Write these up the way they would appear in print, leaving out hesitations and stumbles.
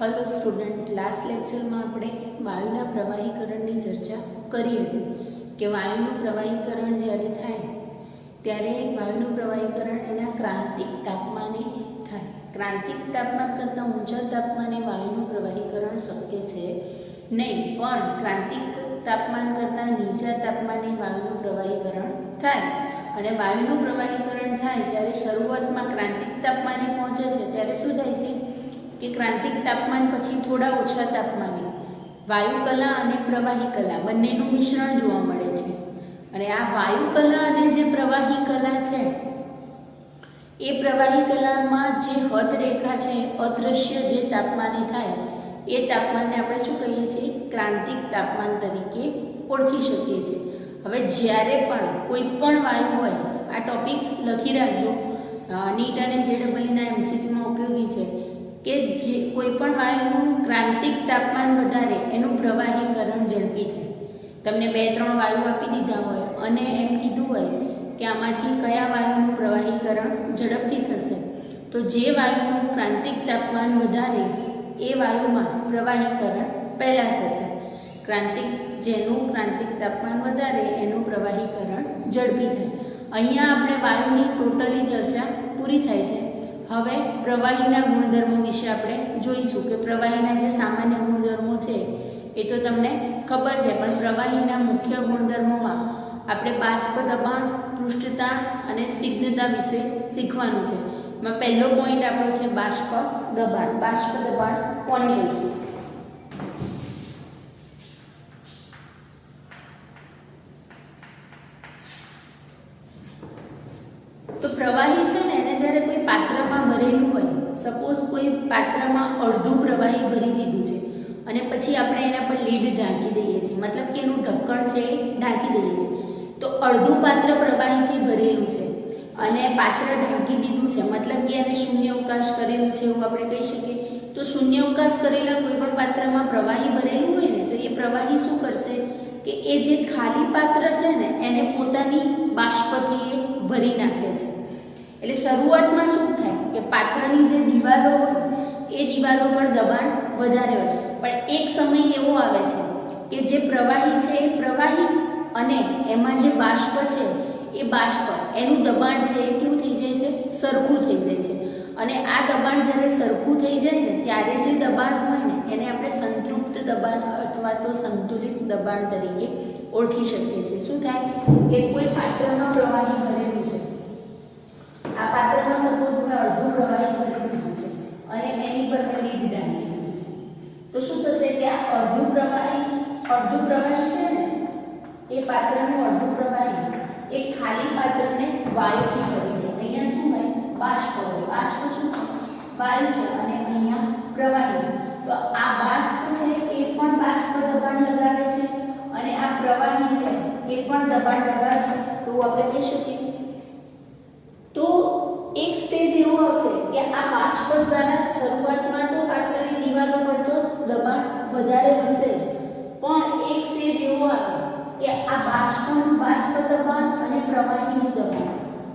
Hello student, last lecture में આપણે વાયુના પ્રવાહીકરણની ચર્ચા કરી હતી કે વાયુનું પ્રવાહીકરણ જ્યારે થાય ત્યારે વાયુનું પ્રવાહીકરણ એના ક્રાંતિક તાપમાને થાય. ક્રાંતિક તાપમાન કરતાં ઊંચા તાપમાને વાયુનું પ્રવાહીકરણ શક્ય છે નહીં, પણ ક્રાંતિક તાપમાન કરતાં નીચા તાપમાને વાયુનું પ્રવાહીકરણ થાય. અને વાયુનું પ્રવાહીકરણ થાય ત્યારે શરૂઆતમાં ક્રાંતિક તાપમાને પહોંચે છે ત્યારે શું થાય છે કે ક્રાંતિક તાપમાન પછી થોડા ઓછા તાપમાને વાયુકલા અને પ્રવાહી કલા બંનેનું મિશ્રણ જોવા મળે છે. અને આ વાયુકલા અને જે પ્રવાહી કલા છે એ પ્રવાહી કલામાં જે હદ રેખા છે અદૃશ્ય જે તાપમાને થાય એ તાપમાનને આપણે શું કહીએ છીએ? ક્રાંતિક તાપમાન તરીકે ઓળખી શકીએ છીએ. હવે જ્યારે પણ કોઈ પણ વાયુ હોય, આ ટોપિક લખી રાખજો, નીટ અને જેડબલઈના એમસીક્યુમાં ઉપયોગી છે કે જે કોઈ પણ વાયુનું ક્રાંતિક તાપમાન વધારે એનું પ્રવાહીકરણ ઝડપી થાય. તમને 2-3 વાયુ આપી દીધા હોય અને એમ કીધું હોય કે આમાંથી કયા વાયુનું પ્રવાહીકરણ ઝડપથી થશે, તો જે વાયુનું ક્રાંતિક તાપમાન વધારે એ વાયુમાં પ્રવાહીકરણ પહેલાં થશે. જેનું ક્રાંતિક તાપમાન વધારે એનું પ્રવાહીકરણ ઝડપી થાય. અહીંયા આપણે વાયુની ટોટલી ચર્ચા પૂરી થાય છે. હવે પ્રવાહીના ગુણધર્મો વિશે આપણે જોઈશું કે પ્રવાહીના જે સામાન્ય ગુણધર્મો છે એ તો તમને ખબર છે, પણ પ્રવાહીના મુખ્ય ગુણધર્મોમાં આપણે બાષ્પ દબાણ, પૃષ્ઠતાણ અને સ્નિગ્ધતા વિશે શીખવાનું છે. એમાં પહેલો પોઈન્ટ આપણો છે બાષ્પ દબાણ. બાષ્પ દબાણ કોને લઈશું? તો પ્રવાહી છે ને એને જ્યારે કોઈ પાત્રમાં ભરેલું હોય, સપોઝ કોઈ પાત્રમાં અડધું પ્રવાહી ભરી દીધું છે અને પછી આપણે એના પર લીડ ઢાંકી દઈએ છીએ, મતલબ કે એનું ઢક્કણ છે એ ઢાંકી દઈએ છીએ, તો અડધું પાત્ર પ્રવાહીથી ભરેલું છે અને પાત્ર ઢાંકી દીધું છે, મતલબ કે એને શૂન્યાવકાશ કરેલું છે એવું આપણે કહી શકીએ. તો શૂન્યાવકાશ કરેલા કોઈ પણ પાત્રમાં પ્રવાહી ભરેલું હોય ને તો એ પ્રવાહી શું કરશે કે એ જે ખાલી પાત્ર છે ને એને પોતાની બાષ્પથી એ ભરી નાખે છે. એટલે શરૂઆતમાં શું થાય કે પાત્રની જે દિવાલો હોય એ દિવાલો પર દબાણ વધારે હોય, પણ એક સમય એવો આવે છે કે જે પ્રવાહી છે એ પ્રવાહી અને એમાં જે બાષ્પ છે એ બાષ્પ એનું દબાણ છે એ કેવું થઈ જાય છે? સરખું થઈ જાય છે. અને આ દબાણ જ્યારે સરખું થઈ જાય ને ત્યારે જે દબાણ હોય ને એને આપણે સંતૃપ્ત દબાણ અથવા તો સંતુલિત દબાણ તરીકે ઓળખી શકીએ છીએ. શું થાય કે કોઈ પાત્રમાં પ્રવાહી ભરેલું છે, આ પાત્રમાં સપોઝ મેં અડધું પ્રવાહી ભરી દીધું છે અને એની પર મેં લીડ ઢાંકી દીધું છે, તો શું થશે કે આ અડધું પ્રવાહી છે ને એ પાત્રનું અડધું પ્રવાહી એ ખાલી પાત્રને વાયુથી ભરી દે. અહીંયા શું હોય? બાષ્પ હોય. બાષ્પ શું છે? વાયુ છે અને અહીંયા પ્રવાહી છે. તો આ બાષ્પ છે એ પણ બાષ્પ દબાણ લગાવે છે અને આ પ્રવાહી છે એ પણ દબાણ લગાવશે, તો આપણે કહી શકીએ. તો એક સ્ટેજ એવો આવશે કે આ બાષ્પ દ્વારા શરૂઆતમાં તો પાત્રની દિવાલો પર તો દબાણ વધારે હશે જ, પણ એક સ્ટેજ એવો આવે કે આ બાષ્પ દબાણ અને પ્રવાહીનું દબાણ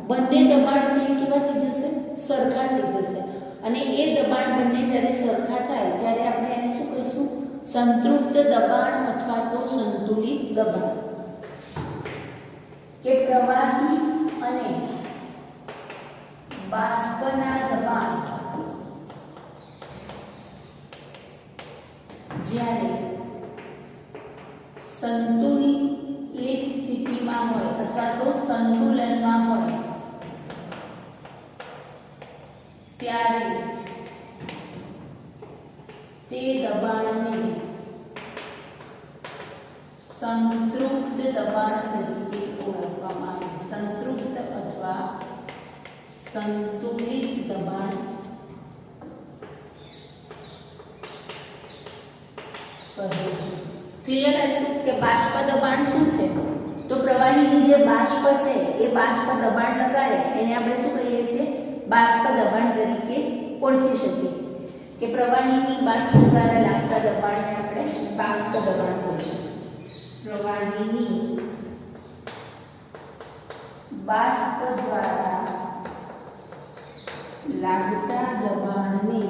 બંને દબાણ છે એ કેવા થઈ જશે? સરખા થઈ જશે. અને એ દબાણ બંને જ્યારે સરખા થાય ત્યારે આપણે એને શું કહીશું? સંતૃપ્ત દબાણ અથવા તો સંતુલિત દબાણ. કે પ્રવાહી અને બાષ્પના દબાણ જ્યારે સંતુલિત સ્થિતિમાં હોય અથવા તો સંતુલનમાં હોય ત્યારે તે દબાણને સંતૃપ્ત દબાણ તરીકે ઓળખવામાં આવે છે. સંતૃપ્ત અથવા સંતુલિત દબાણ કહે છે. ક્લિયર હતું કે બાષ્પ દબાણ શું છે? તો પ્રવાહીની જે બાષ્પ છે એ બાષ્પ દબાણ લગાડે એને આપણે શું કહીએ છીએ? બાષ્પ દબાણ તરીકે ઓળખી શકીએ. કે પ્રવાહીની બાષ્પ દ્વારા લાગતા દબાણને આપણે બાષ્પ દબાણ કહીશું. પ્રવાહીની બાષ્પ દ્વારા લાગતા દબાણને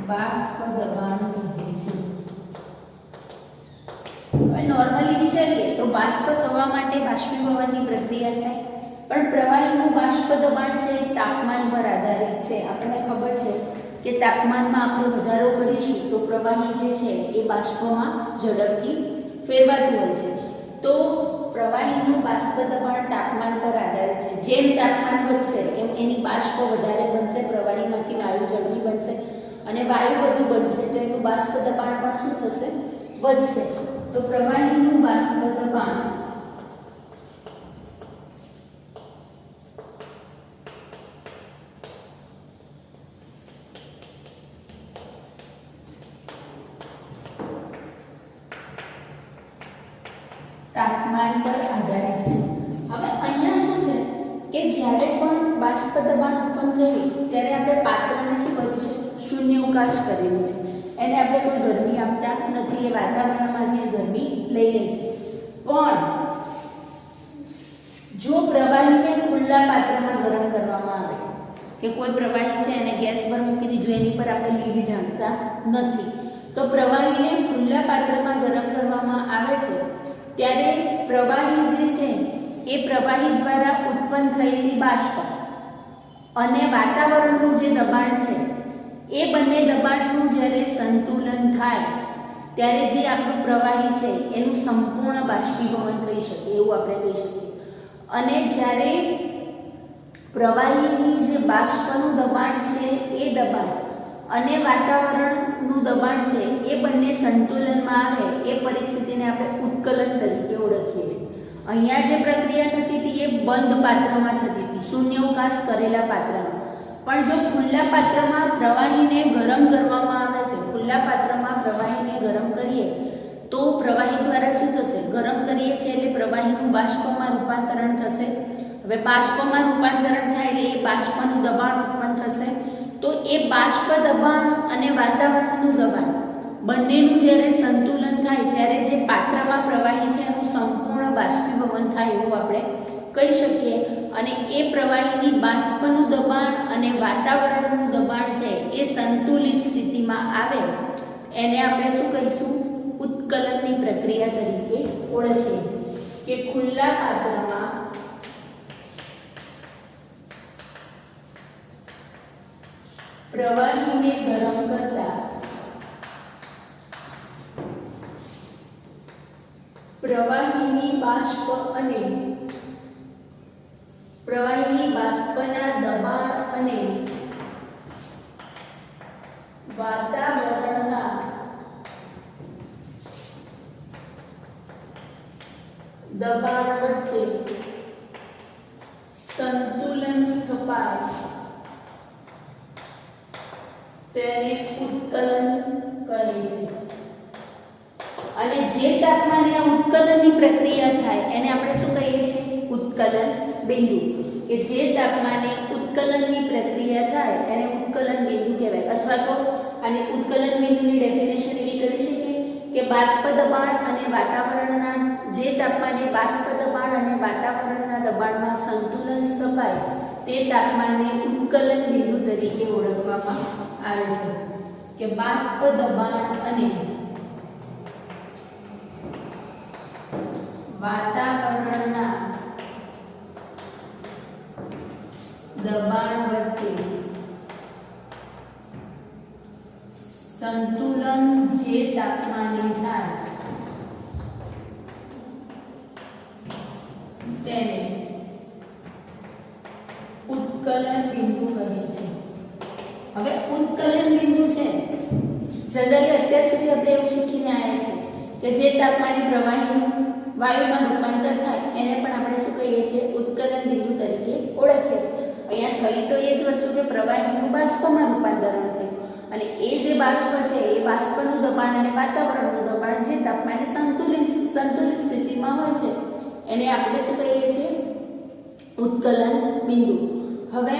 બાષ્પ દબાણ કહે છે. હવે નોર્મલી વિચારીએ તો બાષ્પ થવા માટે બાષ્પીભવનની પ્રક્રિયા થાય, પણ પ્રવાહીનું બાષ્પ દબાણ છે એ તાપમાન પર આધારિત છે. આપણને ખબર છે કે તાપમાનમાં આપણે વધારો કરીશું તો પ્રવાહી જે છે એ બાષ્પમાં ઝડપથી ફેરવાતું હોય છે. તો પ્રવાહીનું બાષ્પ દબાણ તાપમાન પર આધારિત છે. જેમ તાપમાન વધશે એમ એની બાષ્પ વધારે બનશે, પ્રવાહીમાંથી વાયુ ઝડપી બનશે, અને વાયુ વધુ બનશે તો એનું બાષ્પ દબાણ પણ શું થશે? વધશે. તો પ્રવાહીનું બાષ્પ દબાણ તાપમાન પર આધારિત છે. હવે અહીંયા શું છે કે જ્યારે પણ બાષ્પ દબાણ ઉત્પન્ન થયું ત્યારે આપણે પાત્રને શું કર્યું છે? શૂન્યાવકાશ કરેલું છે. એને આપણે કોઈ ગરમી આપતા નથી, એ વાતાવરણમાંથી જ ગરમી લઈએ છીએ. પણ જો પ્રવાહીને ખુલ્લા પાત્રમાં ગરમ કરવામાં આવે, કે કોઈ પ્રવાહી છે એને ગેસ પર મૂકી દીધું, એની પર આપણે લીડ ઢાંકતા નથી, તો પ્રવાહીને ખુલ્લા પાત્રમાં ગરમ કરવામાં આવે છે ત્યારે પ્રવાહી જે છે એ પ્રવાહી દ્વારા ઉત્પન્ન થયેલી બાષ્પ અને વાતાવરણનું જે દબાણ છે એ બંને દબાણનું જ્યારે સંતુલન થાય ત્યારે જે આપણું પ્રવાહી છે એનું સંપૂર્ણ બાષ્પીભવન થઈ શકે એવું આપણે કહી શકીએ. અને જ્યારે પ્રવાહીની જે બાષ્પનું દબાણ છે એ દબાણ અને વાતાવરણનું દબાણ છે એ બંને સંતુલનમાં આવે એ પરિસ્થિતિને આપણે ઉત્કલન તરીકે ઓળખીએ છીએ. અહીંયા જે પ્રક્રિયા થતી હતી એ બંધ પાત્રમાં થતી હતી, શૂન્યાવકાશ કરેલા પાત્રમાં. પણ જો ખુલ્લા પાત્રમાં પ્રવાહીને ગરમ કરવામાં આવે છે, ખુલ્લા પાત્રમાં પ્રવાહીને ગરમ કરીએ તો પ્રવાહી દ્વારા શું થશે? ગરમ કરીએ છીએ એટલે પ્રવાહીનું બાષ્પમાં રૂપાંતરણ થશે. હવે બાષ્પમાં રૂપાંતરણ થાય એટલે એ બાષ્પનું દબાણ ઉત્પન્ન થશે. તો એ બાષ્પ દબાણ અને વાતાવરણનું દબાણ બંનેનું જ્યારે સંતુલન થાય ત્યારે જે પાત્રમાં પ્રવાહી છે એનું સંપૂર્ણ બાષ્પીભવન થાય એવું આપણે કહી શકીએ. અને એ પ્રવાહીની બાષ્પનું દબાણ અને વાતાવરણનું દબાણ છે એ સંતુલિત સ્થિતિમાં આવે એને આપણે શું કહીશું? ઉત્કલનની પ્રક્રિયા તરીકે ઓળખીએ છીએ. કે ખુલ્લા પાત્રમાં પ્રવાહીને ગરમ કરતા પ્રવાહીની બાષ્પ અને પ્રવાહીની બાષ્પના દબાણ અને વાતાવરણના દબાણ વચ્ચે સંતુલન સ્થપાય તેને ઉત્કલન કહે છે. અને જે તાપમાને આ ઉત્કલનની પ્રક્રિયા થાય એને આપણે શું કહીએ છીએ? ઉત્કલન બિંદુ. કે જે તાપમાને ઉત્કલનની પ્રક્રિયા થાય એને ઉત્કલન બિંદુ કહેવાય. અથવા તો આને ઉત્કલન બિંદુની ડેફિનેશન એવી કરી શકીએ કે બાષ્પ દબાણ અને વાતાવરણના જે તાપમાને બાષ્પ દબાણ અને વાતાવરણના દબાણમાં સંતુલન સ્થપાય તે તાપમાનને ઉત્કલન બિંદુ તરીકે ઓળખવામાં આવે છે. કે બાષ્પ દબાણ અને વાતાવરણના દબાણ વચ્ચે સંતુલન જે તાપમાને થાય તેને ઉત્કલન બિંદુ કહે છે. હવે ઉત્કલન બિંદુ છે જનરલી અત્યાર સુધી આપણે એવું શીખીને આવ્યા છે કે જે તાપમાને પ્રવાહીનું વાયુમાં રૂપાંતર થાય એને પણ આપણે શું કહીએ છીએ? ઉત્કલન બિંદુ તરીકે ઓળખીએ છીએ. અહીંયા થઈ તો એ જ વસ્તુ કે પ્રવાહીનું બાષ્પમાં રૂપાંતરણ થયું અને એ જે બાષ્પ છે એ બાષ્પનું દબાણ અને વાતાવરણનું દબાણ જે તાપમાને સંતુલિત સ્થિતિમાં હોય છે એને આપણે શું કહીએ છીએ? ઉત્કલન બિંદુ. હવે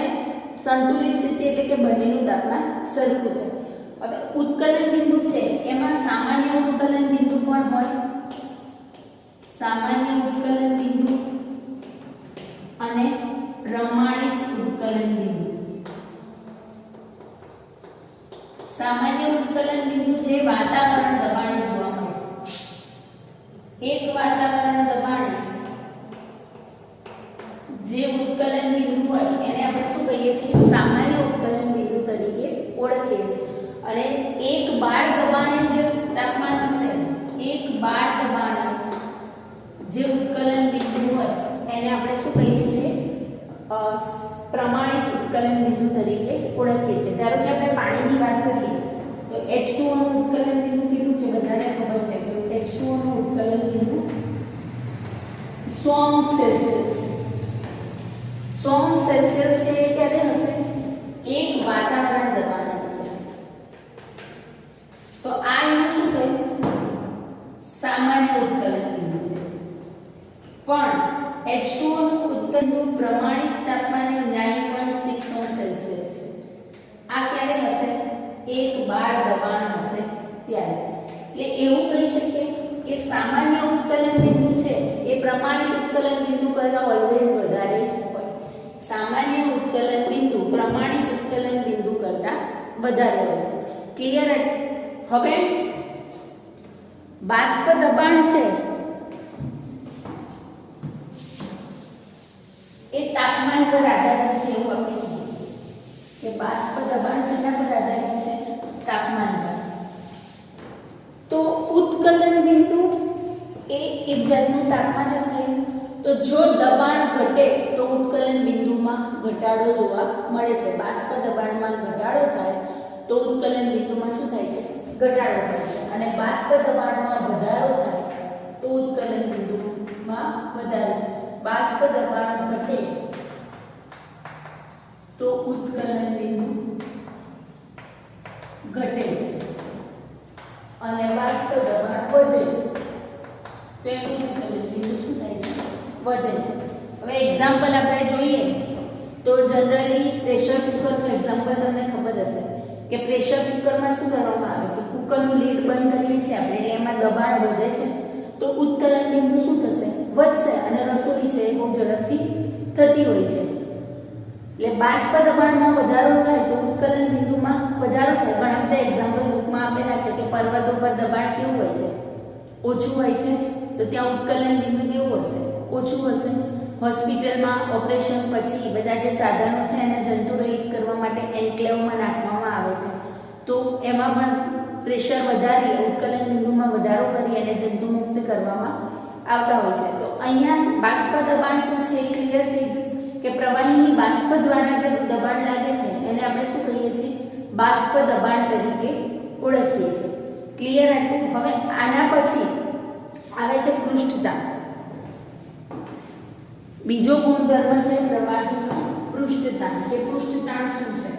સંતુલિત સ્થિતિ એટલે કે બંનેનું તાપમાન સરખું થાય. હવે ઉત્કલન બિંદુ છે એમાં સામાન્ય ઉત્કલન બિંદુ પણ હોય, સામાન્ય ઉત્કલન બિંદુ અને પ્રમાણિત ઉત્કલન બિંદુ. સામાન્ય ઉત્કલન બિંદુ છે વાતાવરણ દબાણે જોવા મળે. એક વાતાવરણ દબાણે જે ઉત્કલન બિંદુ હોય એને આપણે શું કહીએ છીએ? સામાન્ય ઉત્કલન બિંદુ તરીકે ઓળખીએ છીએ. અને એક બાર દબાણે જે તાપમાન હશે, એક બાર દબાણે જે ઉત્કલન બિંદુ હોય એને આપણે શું કહીએ છીએ? પ્રમાણિત ઉત્કલન બિંદુ તરીકે ઓળખીએ છીએ. ધારો કે આપણે પાણીની વાત કરીએ તો H2O નું ઉત્કલન બિંદુ કેટલું છે? બધાને ખબર છે કે H2O નું ઉત્કલન બિંદુ 100 સેલ્સિયસ. 100 સેલ્સિયસ છે એ ક્યારે હશે? એક વાતાવરણ દબાણે હશે. તો આ એનું શું થયું? સામાન્ય ઉત્કલન બિંદુ છે. પણ H2O નું ઉત્કલન બિંદુ પ્રમાણિત તાપમાને 9.61 સેલ્સિયસ. આ ક્યારે હશે? એક બાર દબાણ હશે ત્યારે. એટલે એવું કહી શકીએ કે સામાન્ય ઉત્કલન બિંદુ છે એ પ્રમાણિત ઉત્કલન બિંદુ કરતાં ઓલવેઝ વધારે જ હોય. સામાન્ય ઉત્કલન બિંદુ પ્રમાણિત ઉત્કલન બિંદુ કરતાં વધારે હોય છે. ક્લિયર? હવે બાષ્પ દબાણ છે એ તાપમાન પર આધારિત છે એવું આપણે કહીએ કે બાષ્પ દબાણ શેના પર આધારિત છે? તાપમાન પર. તો ઉત્કલન બિંદુ એ એક જાતનું તાપમાન જ થયું. તો જો દબાણ ઘટે તો ઉત્કલન બિંદુમાં ઘટાડો જોવા મળે છે. બાષ્પ દબાણમાં ઘટાડો થાય તો ઉત્કલન બિંદુમાં શું થાય છે? ઘટાડો થાય છે. અને બાષ્પ દબાણમાં વધારો થાય તો ઉત્કલન બિંદુમાં વધારો. બાષ્પ દબાણ ઘટે તો ઉત્કલન બિંદુ ઘટે છે અને બાષ્પ દબાણ વધે તો એનું ઉત્કલન બિંદુ શું થાય છે? વધે છે. હવે એક્ઝામ્પલ આપણે જોઈએ તો જનરલી પ્રેશર કુકરનું એક્ઝામ્પલ તમને ખબર હશે કે પ્રેશર કુકરમાં શું કરવામાં આવે કે કુકરનું લીડ બંધ કરીએ છીએ આપણે એટલે એમાં દબાણ વધે છે તો ઉત્કલન બિંદુ શું થશે? વધશે. અને રસોઈ છે એ બહુ ઝડપથી થતી હોય છે. એટલે બાષ્પ દબાણમાં વધારો થાય તો ઉત્કલન બિંદુમાં વધારો થાય. ઘણા બધા એક્ઝામ્પલ બુકમાં આપેલા છે કે પર્વતો પર દબાણ કેવું હોય છે? ઓછું હોય છે. તો ત્યાં ઉત્કલન બિંદુ કેવું હશે? ઓછું હશે. હોસ્પિટલમાં ઓપરેશન પછી બધા જે સાધનો છે એને જંતુરહિત કરવા માટે એન્ક્લેવમાં નાખવામાં આવે છે તો એમાં પણ પ્રેશર વધારી ઉત્કલન બિંદુમાં વધારો કરી અને જંતુમુક્ત કરવામાં આવતા હોય છે. તો અહીંયા બાષ્પ દબાણ શું છે એ ક્લિયર થઈ ગયું કે પ્રવાહીની બાષ્પ દ્વારા જે દબાણ લાગે છે એને આપણે શું કહીએ છીએ? બાષ્પ દબાણ તરીકે ઓળખીએ છીએ. ક્લિયર આટલું? હવે આના પછી આવે છે પૃષ્ઠતાણ. બીજો ગુણધર્મ છે પ્રવાહીનો પૃષ્ઠતાણ. કે પૃષ્ઠતાણ શું છે?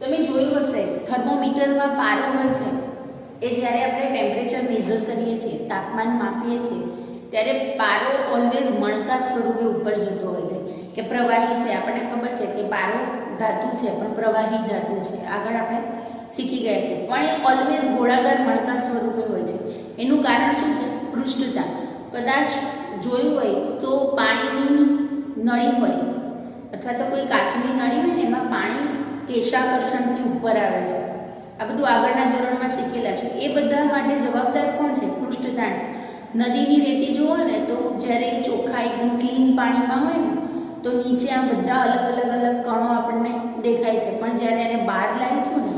તમે જોયું હશે થર્મોમીટરમાં પારો હોય છે એ જ્યારે આપણે ટેમ્પરેચર મેઝર કરીએ છીએ, તાપમાન માપીએ છીએ ત્યારે પારો ઓલવેઝ મણકા સ્વરૂપે ઉપર જતો હોય છે કે પ્રવાહી છે. આપણને ખબર છે કે પારો ધાતુ છે પણ પ્રવાહી ધાતુ છે. આગળ આપણે શીખી ગયા છે. પણ એ ઓલવેઝ ગોળાકાર મણકા સ્વરૂપે હોય છે. એનું કારણ શું છે? પૃષ્ઠતાણ. કદાચ જોયું હોય તો પાણીની નળી હોય અથવા તો કોઈ કાચની નળી હોય ને એમાં પાણી કેશાકર્ષણથી ઉપર આવે છે. આ બધું આગળના ધોરણમાં શીખેલા છે. એ બધા માટે જવાબદાર કોણ છે? પૃષ્ઠતાણ છે. નદીની રેતી જુઓ ને તો જ્યારે ચોખ્ખા એકદમ ક્લીન પાણીમાં હોય ને તો નીચે આ બધા અલગ કણો આપણને દેખાય છે પણ જ્યારે એને બહાર લાવીશું ને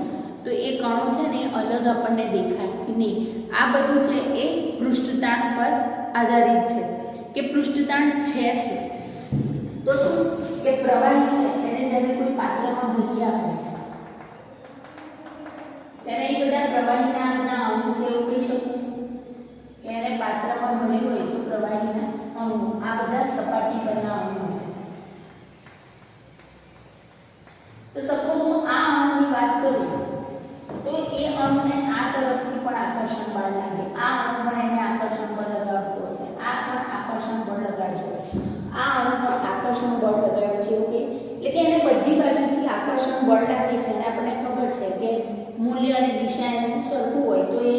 તો એ કણો છે ને અલગ આપણને દેખાય નહીં. આ બધું છે એ પૃષ્ઠતાણ પર આધારિત છે કે પૃષ્ઠતાણ છે શું? તો શું કે પ્રવાહી છે એને જ્યારે કોઈ પાત્રમાં ભરીએ આપણે ત્યારે એ બધા પ્રવાહીના આપણા અણુ છે એવું કહી શકું કે એને પાત્રમાં ભર્યું હોય તો પ્રવાહીના અણુ આ બધા સપાટી પરના અણુ હશે. તો સપોઝ હું આ અણુની વાત કરું તો એ અણુને આ તરફથી પણ આકર્ષણ બળ લાગે. આ અણુ પણ એને આકર્ષણ બળ લગાડતો હશે. આ પણ આકર્ષણ બળ લગાડતો હશે. આ અણુ પણ આકર્ષણ બળ લગાડે છે એવું કે એટલે કે એને બધી આકર્ષણ બળ લાગે છે અને આપણને ખબર છે કે મૂલ્ય અને દિશા એનું સરખું હોય તો એ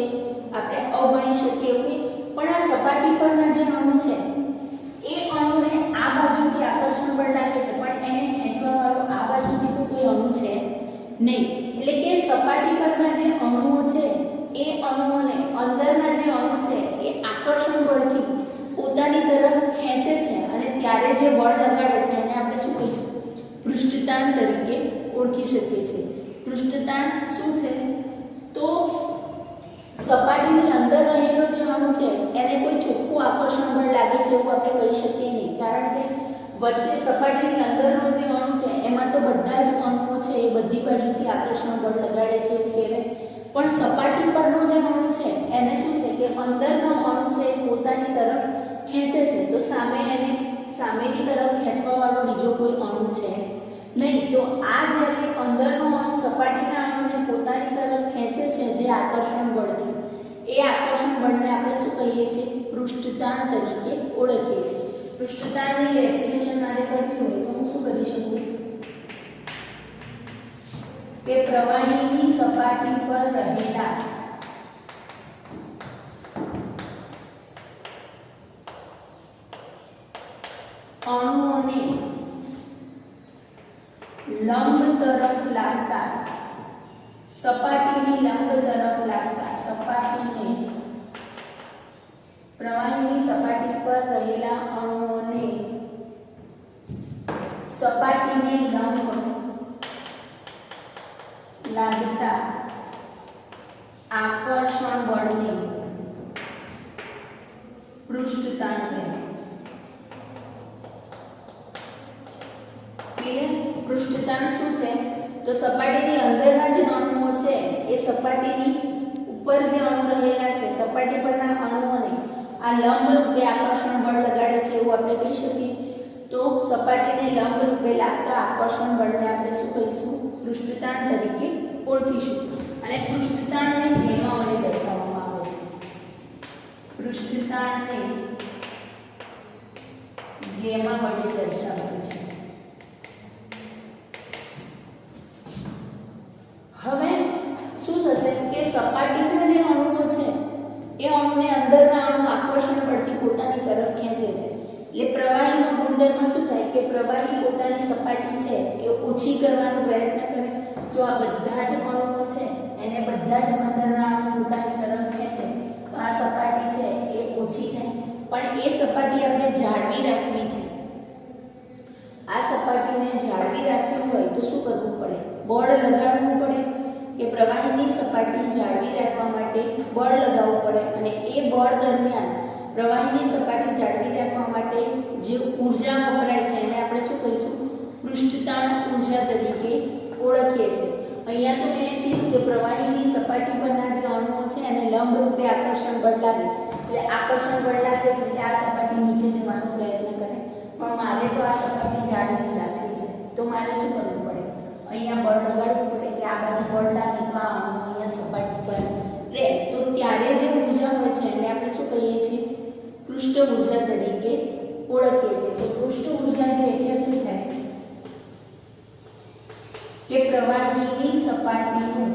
આપણે અવગણી શકીએ એવું. પણ આ સપાટી પરના જે અણુ છે એ અણુને આ બાજુથી આકર્ષણ બળ લાગે છે, પણ એને ખેંચવા વાળો આ બાજુથી તો કોઈ અણુ છે નહીં. એટલે કે સપાટી પરના જે અણુઓ છે એ અણુઓને અંદરના જે અણુ છે એ આકર્ષણ બળથી પોતાની તરફ ખેંચે છે અને ત્યારે જે બળ લગાડે છે એને આપણે શું કહીશું? પૃષ્ઠતાણ તરીકે ઓળખી શકીએ છીએ. પૃષ્ઠતાણ શું છે? તો સપાટીની અંદર રહેલો જે અણુ છે એને કોઈ ચોખ્ખું આકર્ષણ બળ લાગે છે એવું આપણે કહી શકીએ નહીં, કારણ કે વચ્ચે સપાટીની અંદરનો જે અણુ છે એમાં તો બધા જ અણુઓ છે એ બધી બાજુથી આકર્ષણ બળ લગાડે છે એવું કહેવાય. પણ સપાટી પરનો જે અણુ છે એને શું છે કે અંદરનો અણુ છે એ પોતાની તરફ ખેંચે છે, તો સામેની તરફ ખેંચવા વાળો બીજો કોઈ અણુ છે નહીં. તો આ જ્યારે અંદરનો અણુ સપાટીના અણુને પોતાની તરફ ખેંચે છે જે આકર્ષણ બળથી, એ આકર્ષણ બળને આપણે શું કહીએ છીએ? પૃષ્ઠતાણ તરીકે ઓળખીએ છીએ. પૃષ્ઠતાણની ડેફિનેશન મારે કરવી હોય તો હું શું કરી શકું? કે પ્રવાહીની સપાટી પર રહેલા અણુઓને લંબ તરફ લાગતા, સપાટીની લંબ તરફ લાગતા, પ્રવાહીની સપાટી પર રહેલા અણુઓને સપાટીને લંબ લાગતા આકર્ષણ બળને પૃષ્ઠતાણ કહેવાય. પૃષ્ઠતાણ શું છે? તો સપાટીની અંદરના જે અણુઓ છે એ સપાટીની ઉપર જે અણુ રહેલા છે, સપાટી પરના અણુઓને આ લંબ રૂપે આકર્ષણ બળ લગાડે છે એવું આપણે કહી શકીએ. તો સપાટીને લંબ રૂપે લાગતા આકર્ષણ બળને આપણે શું કહીશું? પૃષ્ઠતાણ તરીકે ઓળખીશું. અને પૃષ્ઠતાણને ઘેમાં વડે દર્શાવવામાં આવે છે. પૃષ્ઠતાણને ઘેમાં વડે દર્શાવાય છે. હવે શું થશે કે સપાટીના જે અણુઓ છે એ અણુને અંદરના અણુ આકર્ષણ બળથી પોતાની તરફ ખેંચે છે. એટલે પ્રવાહીનો ગુણધર્મ શું થાય કે પ્રવાહી પોતાની સપાટી છે એ ઓછી કરવાનો પ્રયત્ન કરે. જો આ બધા જ અણુઓ છે એને બધા જ અંદરના અણુ પોતાની તરફ ખેંચે તો આ સપાટી છે એ ઓછી થાય. પણ એ સપાટી આપણે જાળવી રાખવી છે. આ સપાટીને જાળવી રાખવી હોય તો શું કરવું પડે? બળ લગાડવું પડે. કે પ્રવાહીની સપાટી જાળવી રાખવા માટે બળ લગાવવું પડે અને એ બળ દરમિયાન પ્રવાહીની સપાટી જાળવી રાખવા માટે જે ઊર્જા વપરાય છે એને આપણે શું કહીશું? પૃષ્ઠતાણ ઊર્જા તરીકે ઓળખીએ છીએ. અહીંયા તો મેં કીધું કે પ્રવાહીની સપાટી પરના જે અણુઓ છે એને લંબ રૂપે આકર્ષણ બળ લાગે, એટલે આકર્ષણ બળ લાગે છે એટલે આ સપાટી નીચે જવાનો પ્રયત્ન કરે. પણ મારે તો આ સપાટી જાળવી જ રાખવી છે, તો મારે શું કરવું પડે? અહીંયા બળ લગાડવું પડે કે આ બાજુ બળ લાગે તો આ અણુ અહીંયા સપાટી પર રહે. તો ત્યારે જે ઊર્જા હોય છે એને આપણે શું કહીએ છીએ? પૃષ્ઠ ઊર્જા તરીકે ઓળખીએ છીએ. તો પૃષ્ઠ ઊર્જાની વ્યાખ્યા શું થાય? કે પ્રવાહીની સપાટીનું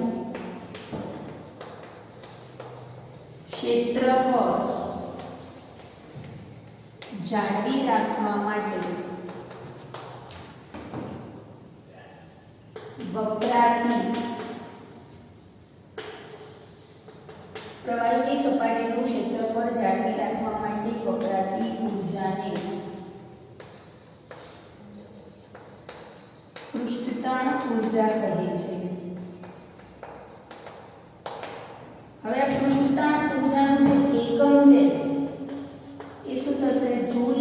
ક્ષેત્રફળ જાળવી રાખવા માટે વપરાતી પ્રવાહીની સપાટીનું ક્ષેત્રફળ જાળવી રાખવા માટે વપરાતી ઊર્જાને પૃષ્ઠતાણ ઊર્જા કહે છે. હવે આ પૃષ્ઠતાણ ઊર્જાનું જે એકમ છે એ શું થશે? જૂલ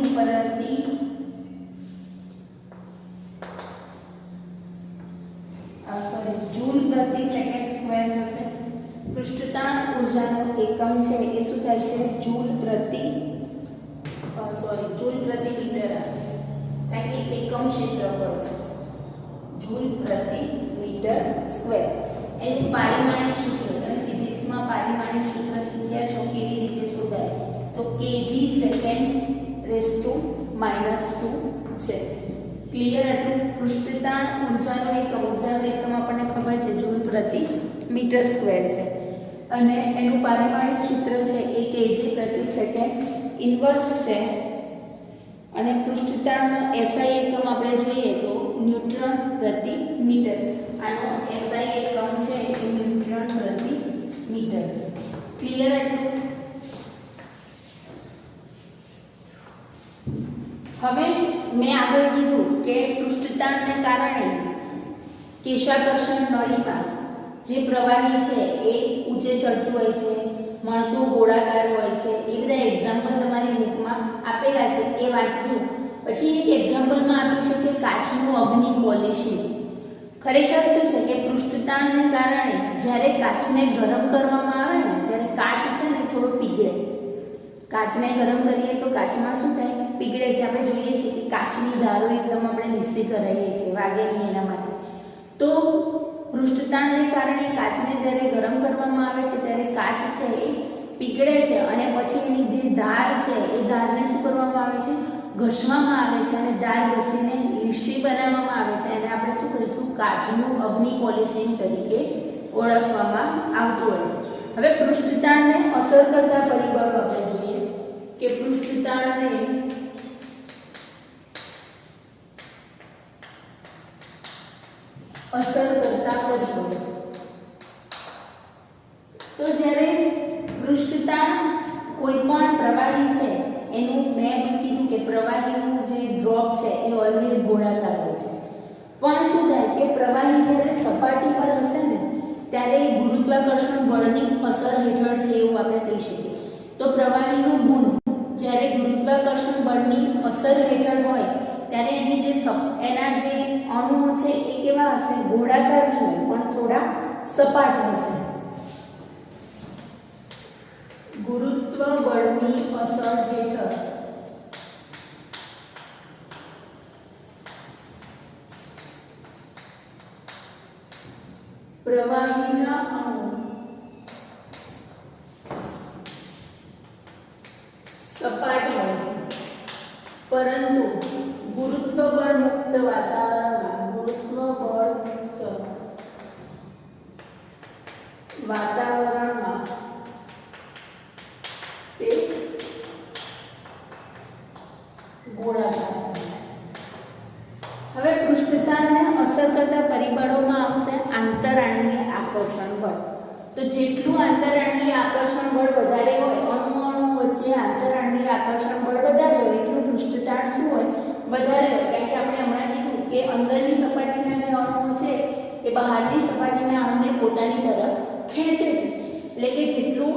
પ્રતિ સેકન્ડ સ્ક્વેર થશે. પૃષ્ઠતાણ ઊર્જાનો એકમ છે એ શું થાય છે? જૂલ પ્રતિ મીટર, કારણ કે એકમ ક્ષેત્રફળ છે. જૂલ પ્રતિ મીટર સ્ક્વેર. એનું પારિમાણિક સૂત્ર, તમે ફિઝિક્સમાં પારિમાણિક સૂત્ર શીખ્યા છો કેવી રીતે શોધાય? તો kg સેકન્ડ રેઝ ટુ -2 છે. ક્લિયર આટલું? પૃષ્ઠતાણ ઊર્જાનો એકમ આપણને ખબર છે જૂલ પ્રતિ મીટર સ્ક્વેર છે અને એનું પારિમાણિક સૂત્ર છે એ કેજી પ્રતિ સેકન્ડ ઇન્વર્સ છે અને પૃષ્ઠતાણનો એસઆઈ એકમ આપણે જોઈએ તો ન્યૂટન પ્રતિ મીટર. આનો એસઆઈ એકમ છે એ ન્યૂટન પ્રતિ મીટર છે. ક્લિયર આટલું? હવે મેં આગળ કીધું કે પૃષ્ઠતાણને કારણે કેશાકર્ષણ નળીમાં જે પ્રવાહી છે એ ઊંચે ચડતું હોય છે, મળતું ગોળાકાર હોય છે. એ બધા એક્ઝામ્પલ તમારી બુકમાં આપેલા છે, એ વાંચજો. પછી એક એક્ઝામ્પલમાં આપ્યું છે કે કાચનું અગ્નિ પોલિશિંગ. ખરેખર શું છે કે પૃષ્ઠતાણને કારણે જ્યારે કાચને ગરમ કરવામાં આવે ને ત્યારે કાચ છે ને થોડો પીગળે. કાચને ગરમ કરીએ તો કાચમાં શું થાય? પીગળે છે. આપણે જોઈએ છીએ કે કાચની ધારો એકદમ આપણે નિશ્ચિત કરાવીએ છીએ, વાગે નહીં એના માટે. તો પૃષ્ઠતાણને કારણે કાચને જ્યારે ગરમ કરવામાં આવે છે ત્યારે કાચ છે એ પીગળે છે અને પછી એની જે ધાર છે એ ધારને શું કરવામાં આવે છે? ઘસવામાં આવે છે અને ધાર ઘસીને લીસી બનાવવામાં આવે છે. અને આપણે શું કહીશું? કાચનું અગ્નિ પોલિશિંગ તરીકે ઓળખવામાં આવતું હોય છે. હવે પૃષ્ઠતાણને અસર કરતા પરિબળો આપણે જોઈએ કે પૃષ્ઠતાણને અસર કરતા પરિબળો. તો જ્યારે પૃષ્ઠતાણ કોઈ પણ પ્રવાહી છે એનું મેં કીધું કે પ્રવાહીનું જે ડ્રોપ છે એ ઓલવેઝ ગોળાકાર હોય છે. પણ શું થાય કે પ્રવાહી જ્યારે સપાટી પર હશે ને ત્યારે ગુરુત્વાકર્ષણ બળની અસર હેઠળ છે એવું આપણે કહી શકીએ. તો પ્રવાહીનું બુંદ જ્યારે ગુરુત્વાકર્ષણ બળની અસર હેઠળ હોય ત્યારે એની જે એના જે અણુઓ છે એ કેવા હશે? ગોળાકાર નહીં હોય પણ થોડા સપાટ હશે. ગુરુત્વ બળની અસર હેઠળ પ્રવાહીના અણુ સપાટ હોય છે, પરંતુ ગુરુત્વ બળ મુક્ત વાતાવરણમાં તે ગોળાકાર હોય છે. હવે પૃષ્ઠતાણને અસર કરતા પરિબળોમાં આવશે આંતરાણ્વીય આકર્ષણ બળ. તો જેટલું આંતરાણ્વીય આકર્ષણ બળ વધારે હોય, અણુ વચ્ચે આંતરાણ્વીય આકર્ષણ બળ વધારે હોય એટલું પૃષ્ઠતાણ શું હોય? વધારે હોય. કારણ કે આપણે હમણાં કીધું કે અંદરની સપાટીના જે અણુઓ છે એ બહારની સપાટીના અણુને પોતાની તરફ ખેંચે છે. એટલે કે જેટલું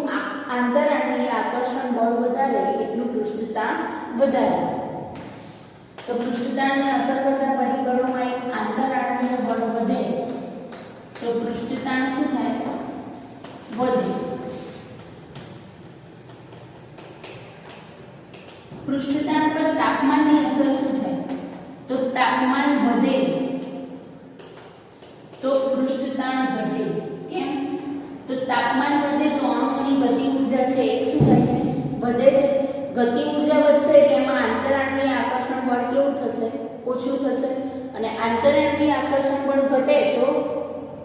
આંતરાણ્વીય આકર્ષણ બળ વધારે એટલું પૃષ્ઠતાણ વધારે. તો પૃષ્ઠતાણને અસર કરતા પરિબળોમાં એક આંતરાણ્વીય બળ વધે તો પૃષ્ઠતાણ શું થાય? વધે. પૃષ્ઠતાણ પર તાપમાનની અસર શું થાય? તો તાપમાન વધે તો પૃષ્ઠતાણ ઘટે. કેમ? તો તાપમાન વધે તો અણુઓની ગતિ ઊર્જા છે એ શું થાય છે? વધે છે. ગતિ ઊર્જા વધશે એટલે એમાં આંતરાણ્વીય આકર્ષણ બળ કેવું થશે? ઓછું થશે. અને આંતરાણ્વીય આકર્ષણ બળ ઘટે તો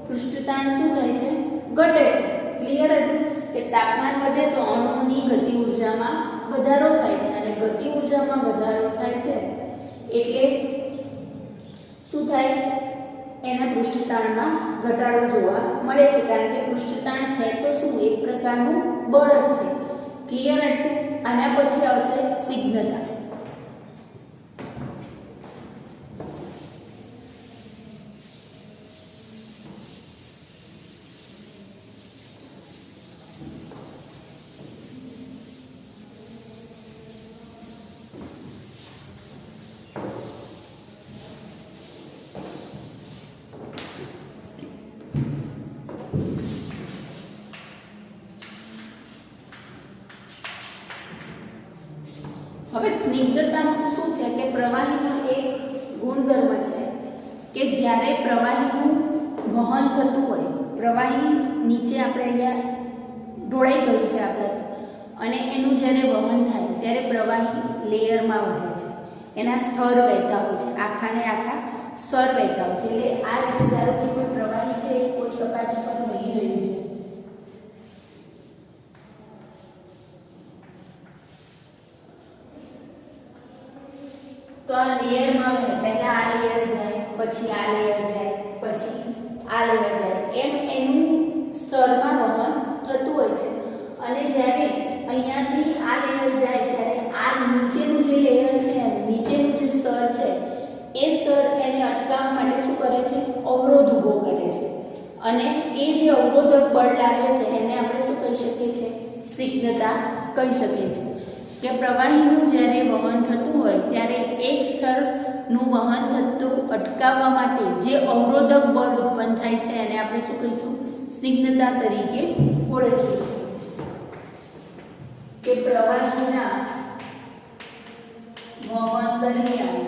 પૃષ્ઠતાણ શું થાય છે? ઘટે છે. ક્લિયર હતું કે તાપમાન વધે તો અણુઓની ગતિ ઊર્જામાં વધારો થાય છે અને ગતિ ઊર્જામાં વધારો થાય છે એટલે શું થાય? એના પૃષ્ઠતાણમાં ઘટાડો જોવા મળે છે. કારણ કે પૃષ્ઠતાણ છે તો શું? એક પ્રકારનું બળ જ છે. ક્લિયર હતું? આના પછી આવશે સ્નિગ્ધતા. હવે સ્નિગ્ધતાનું શું છે કે પ્રવાહીનો એક ગુણધર્મ છે કે જ્યારે પ્રવાહીનું વહન થતું હોય, પ્રવાહી નીચે આપણે અહીંયા ઢોળાઈ ગયું છે આપણાથી અને એનું જ્યારે વહન થાય ત્યારે પ્રવાહી લેયરમાં વહે છે. એના સ્તર વહેતા હોય છે, આખાને આખા સ્તર વહેતા હોય છે. એટલે આ રીતે ધારો કે કોઈ પ્રવાહી છે એ કોઈ સપાટી પર વહી રહ્યું છે, તો આ લેયરમાં પહેલા આ લેયર જાય, પછી આ લેયર જાય, પછી આ લેયર જાય, એમ એનું સ્તરમાં વહન થતું હોય છે. અને જ્યારે અહીંયાથી આ લેયર જાય ત્યારે આ નીચેનું જે લેયર છે, નીચેનું જે સ્તર છે, એ સ્તર એને અટકાવવા માટે શું કરે છે? અવરોધ ઊભો કરે છે. અને એ જે અવરોધક બળ લાગે છે એને આપણે શું કહી શકીએ છીએ? સ્નિગ્ધતા કહી શકીએ છીએ. કે પ્રવાહીનું જ્યારે વહન થતું હોય ત્યારે એક સ્તરનું વહન થતું અટકાવવા માટે જે અવરોધક બળ ઉત્પન્ન થાય છે એને આપણે શું કહીશું? સ્નિગ્ધતા તરીકે ઓળખીએ છીએ. કે પ્રવાહીના વહન દરમિયાન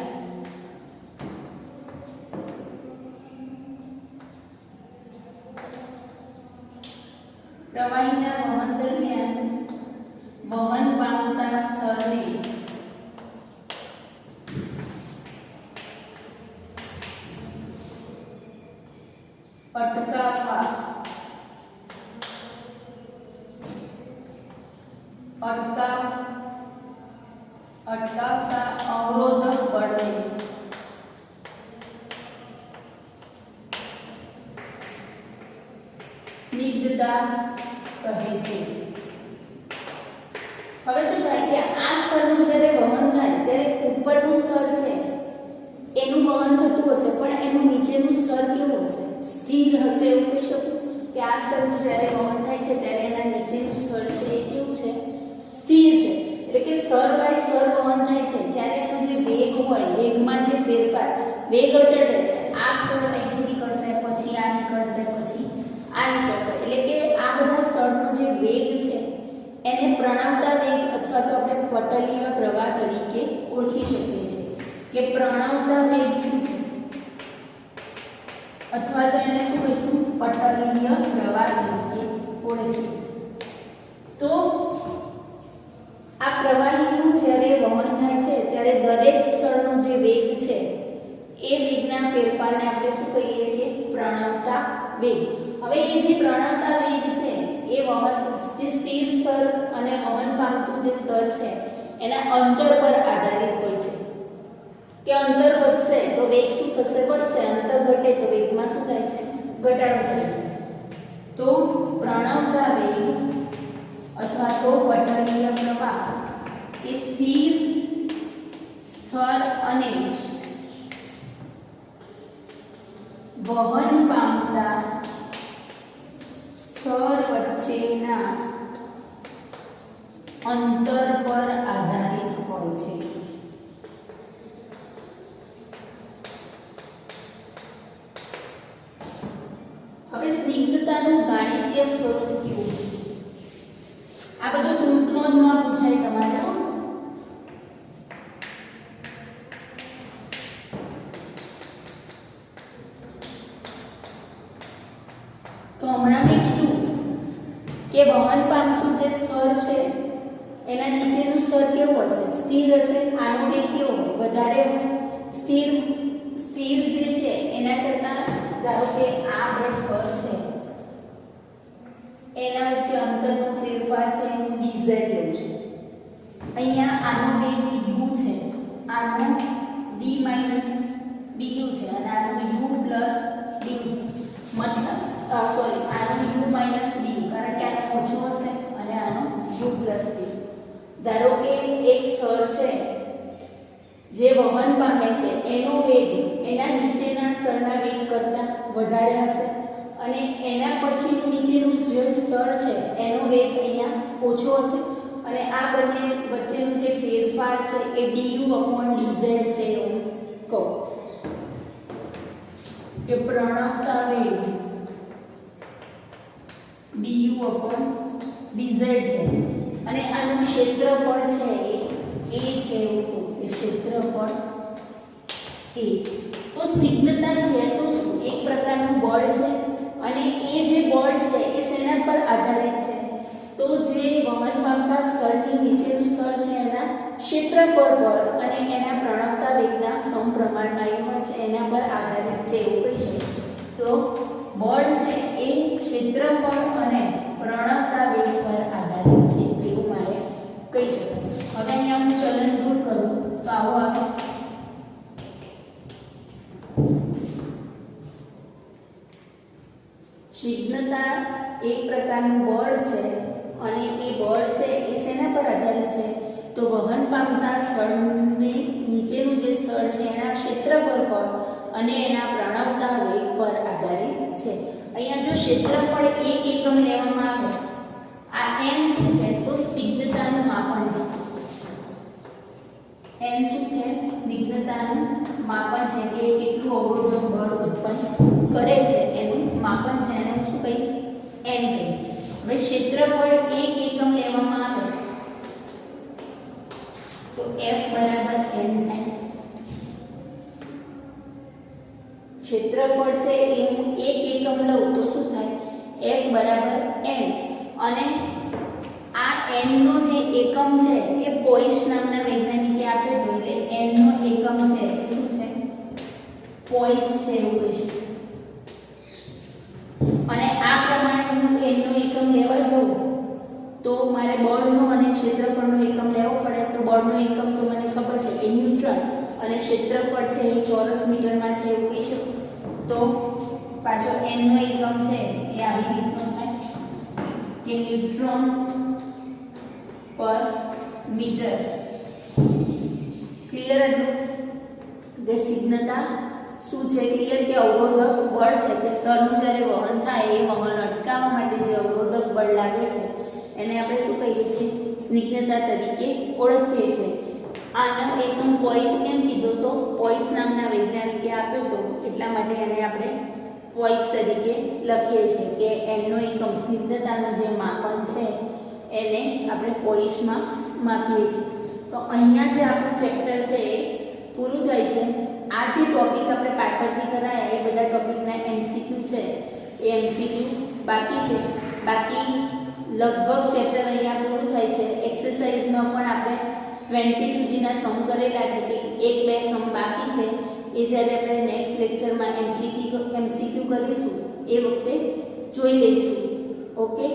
વહન પામતા સ્તરને અટકાવતા અવરોધક બળને સ્નિગ્ધતા કહે છે. હવે શું થાય કે આ સ્તરનું જ્યારે વહન થાય ત્યારે ઉપરનું સ્તર છે એનું વહન થતું હશે, પણ એનું નીચેનું સ્તર કેવું હશે? સ્થિર હશે એવું કહી શકું કે આ સ્તરનું જ્યારે વહન થાય છે ત્યારે એના નીચેનું સ્તર છે એ કેવું છે? સ્થિર છે. એટલે કે સ્તર બાય સ્તર વહન થાય છે ત્યારે એનો જે વેગ હોય, વેગમાં જે ફેરફાર, વેગ અચળ રહેશે. આ સ્તર અહીંથી નીકળશે, પછી આ નીકળશે, પછી આ નીકળશે. એટલે કે આ બધા સ્તરનો જે વેગ છે એને પ્રણવતા વેગ અથવા તો આપણે પટલીય પ્રવાહ તરીકે ઓળખી શકીએ છીએ. કે પ્રણવતા વેગ શું છે? અથવા તો એને શું કહીશું? પટલીય પ્રવાહ તરીકે ઓળખીએ. તો આ પ્રવાહીનું જ્યારે વહન થાય છે ત્યારે દરેક સ્તરનો જે વેગ છે એ વેગના ફેરફારને આપણે શું કહીએ છીએ? પ્રણવતા વેગ. હવે એ જે પ્રણવતા વેગ છે એ વહન જે સ્થિર સ્તર અને વહન પામતું જે સ્તર છે એના અંતર પર આધારિત હોય છે. કે અંતર વધશે તો વેગ શું થશે? વધશે. અંતર ઘટે તો વેગમાં શું થાય છે? ઘટાડો થાય છે. તો પ્રણવતા વેગ અથવા તો પટલીય પ્રવાહ એ સ્થિર સ્તર અને વહન પામતા સ્તર વચ્ચેના અંતર પર આધારિત હોય છે. હવે સ્નિગ્ધતાનું ગાણિતીય સ્વરૂપ કેવું છે? આ બધું ટૂંક નોંધમાં પૂછાય તમારે. તો હમણાં મેં કીધું કે વહન પામતું જે સ્તર છે એના નીચેનું સ્તર કેવું હશે? સ્થિર હશે. આનો વેગ કેવો હોય? વધારે હોય. સ્થિર જે છે એના કરતા ધારો કે આ બે સ્તર છે એના વચ્ચે અંતરનો ફેરફાર છે dz લઉં છું. અહીંયા આનો વેગ u છે, આનો d - du છે અને આનો u + du છે. મતલબ સોરી, આનો u - du કારણ કે આનો ઓછો હશે અને આનો u + du. ધારો કે એક સ્તર છે જે વહન પામે છે એનો વેગ એના નીચેના સ્તરના વેગ કરતાં વધારે હશે અને એના પછીનું નીચેનું જે સ્તર છે એનો વેગ અહીંયા ઓછો હશે અને આ બંને વચ્ચેનો જે ફેરફાર છે એ du/dz છે એવું કહું. કે પ્રણવતા વેગ du/dz છે અને આનું ક્ષેત્રફળ છે એ છે એવું કહું કે ક્ષેત્રફળ a. તો સ્નિગ્ધતા છે તો શું? એક પ્રકારનું બળ છે અને એ જે બળ છે એ શેના પર આધારિત છે? તો જે વહન પામતા સ્થળની નીચેનું સ્થળ છે એના ક્ષેત્રફળ પર અને એના પ્રણવતા વેગના સમપ્રમાણમાં એ હોય છે એના પર આધારિત છે એવું કહી શકાય. તો બળ છે એ ક્ષેત્રફળ અને પ્રણવતા વેગ પર આધારિત છે એવું મારે કહી શકાય. હવે અહીંયા હું ચલન દૂર કરું તો આવો આવે સ્નિગ્ધતા એક પ્રકારનું બળ છે અને એ બળ છે એ શેના પર આધારિત છે તો વહન પામતા સ્થળની નીચેનું જે સ્થળ છે એના ક્ષેત્રફળ પર અને એના પ્રણવતા વેગ પર આધારિત છે. અહીંયા જો ક્ષેત્રફળ 1 એકમ લેવામાં આવે આ n શું છે તો સ્નિગ્ધતાનું માપન છે. n શું છે સ્નિગ્ધતાનું માપન છે કે કેટલું અવરોધક બળ ઉત્પન્ન કરે છે એનું માપન છે અને હું શું કહીશ n કહીશ. હવે ક્ષેત્રફળ 1 એકમ લેવામાં આવે તો F બરાબર n થાય. ક્ષેત્રફળ છે એ હું 1 એકમ લઉં તો શું થાય F બરાબર n અને આ n નો જે એકમ છે એ પોઈસ નામના વૈજ્ઞાનિકે આપ્યો હતો એટલે n નો એકમ છે એ શું છે પોઈસ છે એવું કહીશું. અને આ પ્રમાણે હું n નો એકમ લેવા જાઉં તો મારે બળનો અને ક્ષેત્રફળનો એકમ લેવો પડે. તો બળનો એકમ તો મને ખબર છે કે ન્યૂટન અને ક્ષેત્રફળ છે એ ચોરસ મીટરમાં છે એવું કહીશું. તો પાછો n નો એકમ છે એ આવી રીતનો થાય કે ન્યુટ્રોન પર મીટર. ક્લિયર? એટલું કે સ્નિગ્ધતા શું છે ક્લિયર કે અવરોધક બળ છે કે સ્તરનું જ્યારે વહન થાય એ વહન અટકાવવા માટે જે અવરોધક બળ લાગે છે એને આપણે શું કહીએ છીએ સ્નિગ્ધતા તરીકે ઓળખીએ છીએ. આનો એકમ પોઈસ કેમ કીધો તો પોઈસ નામના વૈજ્ઞાનિકે આપ્યો તો એટલા માટે એને આપણે પોઈસ તરીકે લખીએ છીએ કે એનો એકમ સ્નિગ્ધતાનું જે માપન છે એને આપણે પોઈસમાં માપીએ છીએ. તો અહીંયા જે આપણું ચેપ્ટર છે એ પૂરું થાય છે. આ જે ટોપિક આપણે પાછળથી કરાયા એ બધા ટોપિકના MCQ છે એ MCQ બાકી છે. બાકી લગભગ ચેપ્ટર અહીંયા પૂરું થાય છે. એક્સરસાઇઝમાં પણ આપણે 20 સુધીના સમ કરેલા છે કે 1-2 સમ બાકી છે એ જ્યારે આપણે નેક્સ્ટ લેક્ચરમાં MCQ કરીશું એ વખતે જોઈ લઈશું. ઓકે.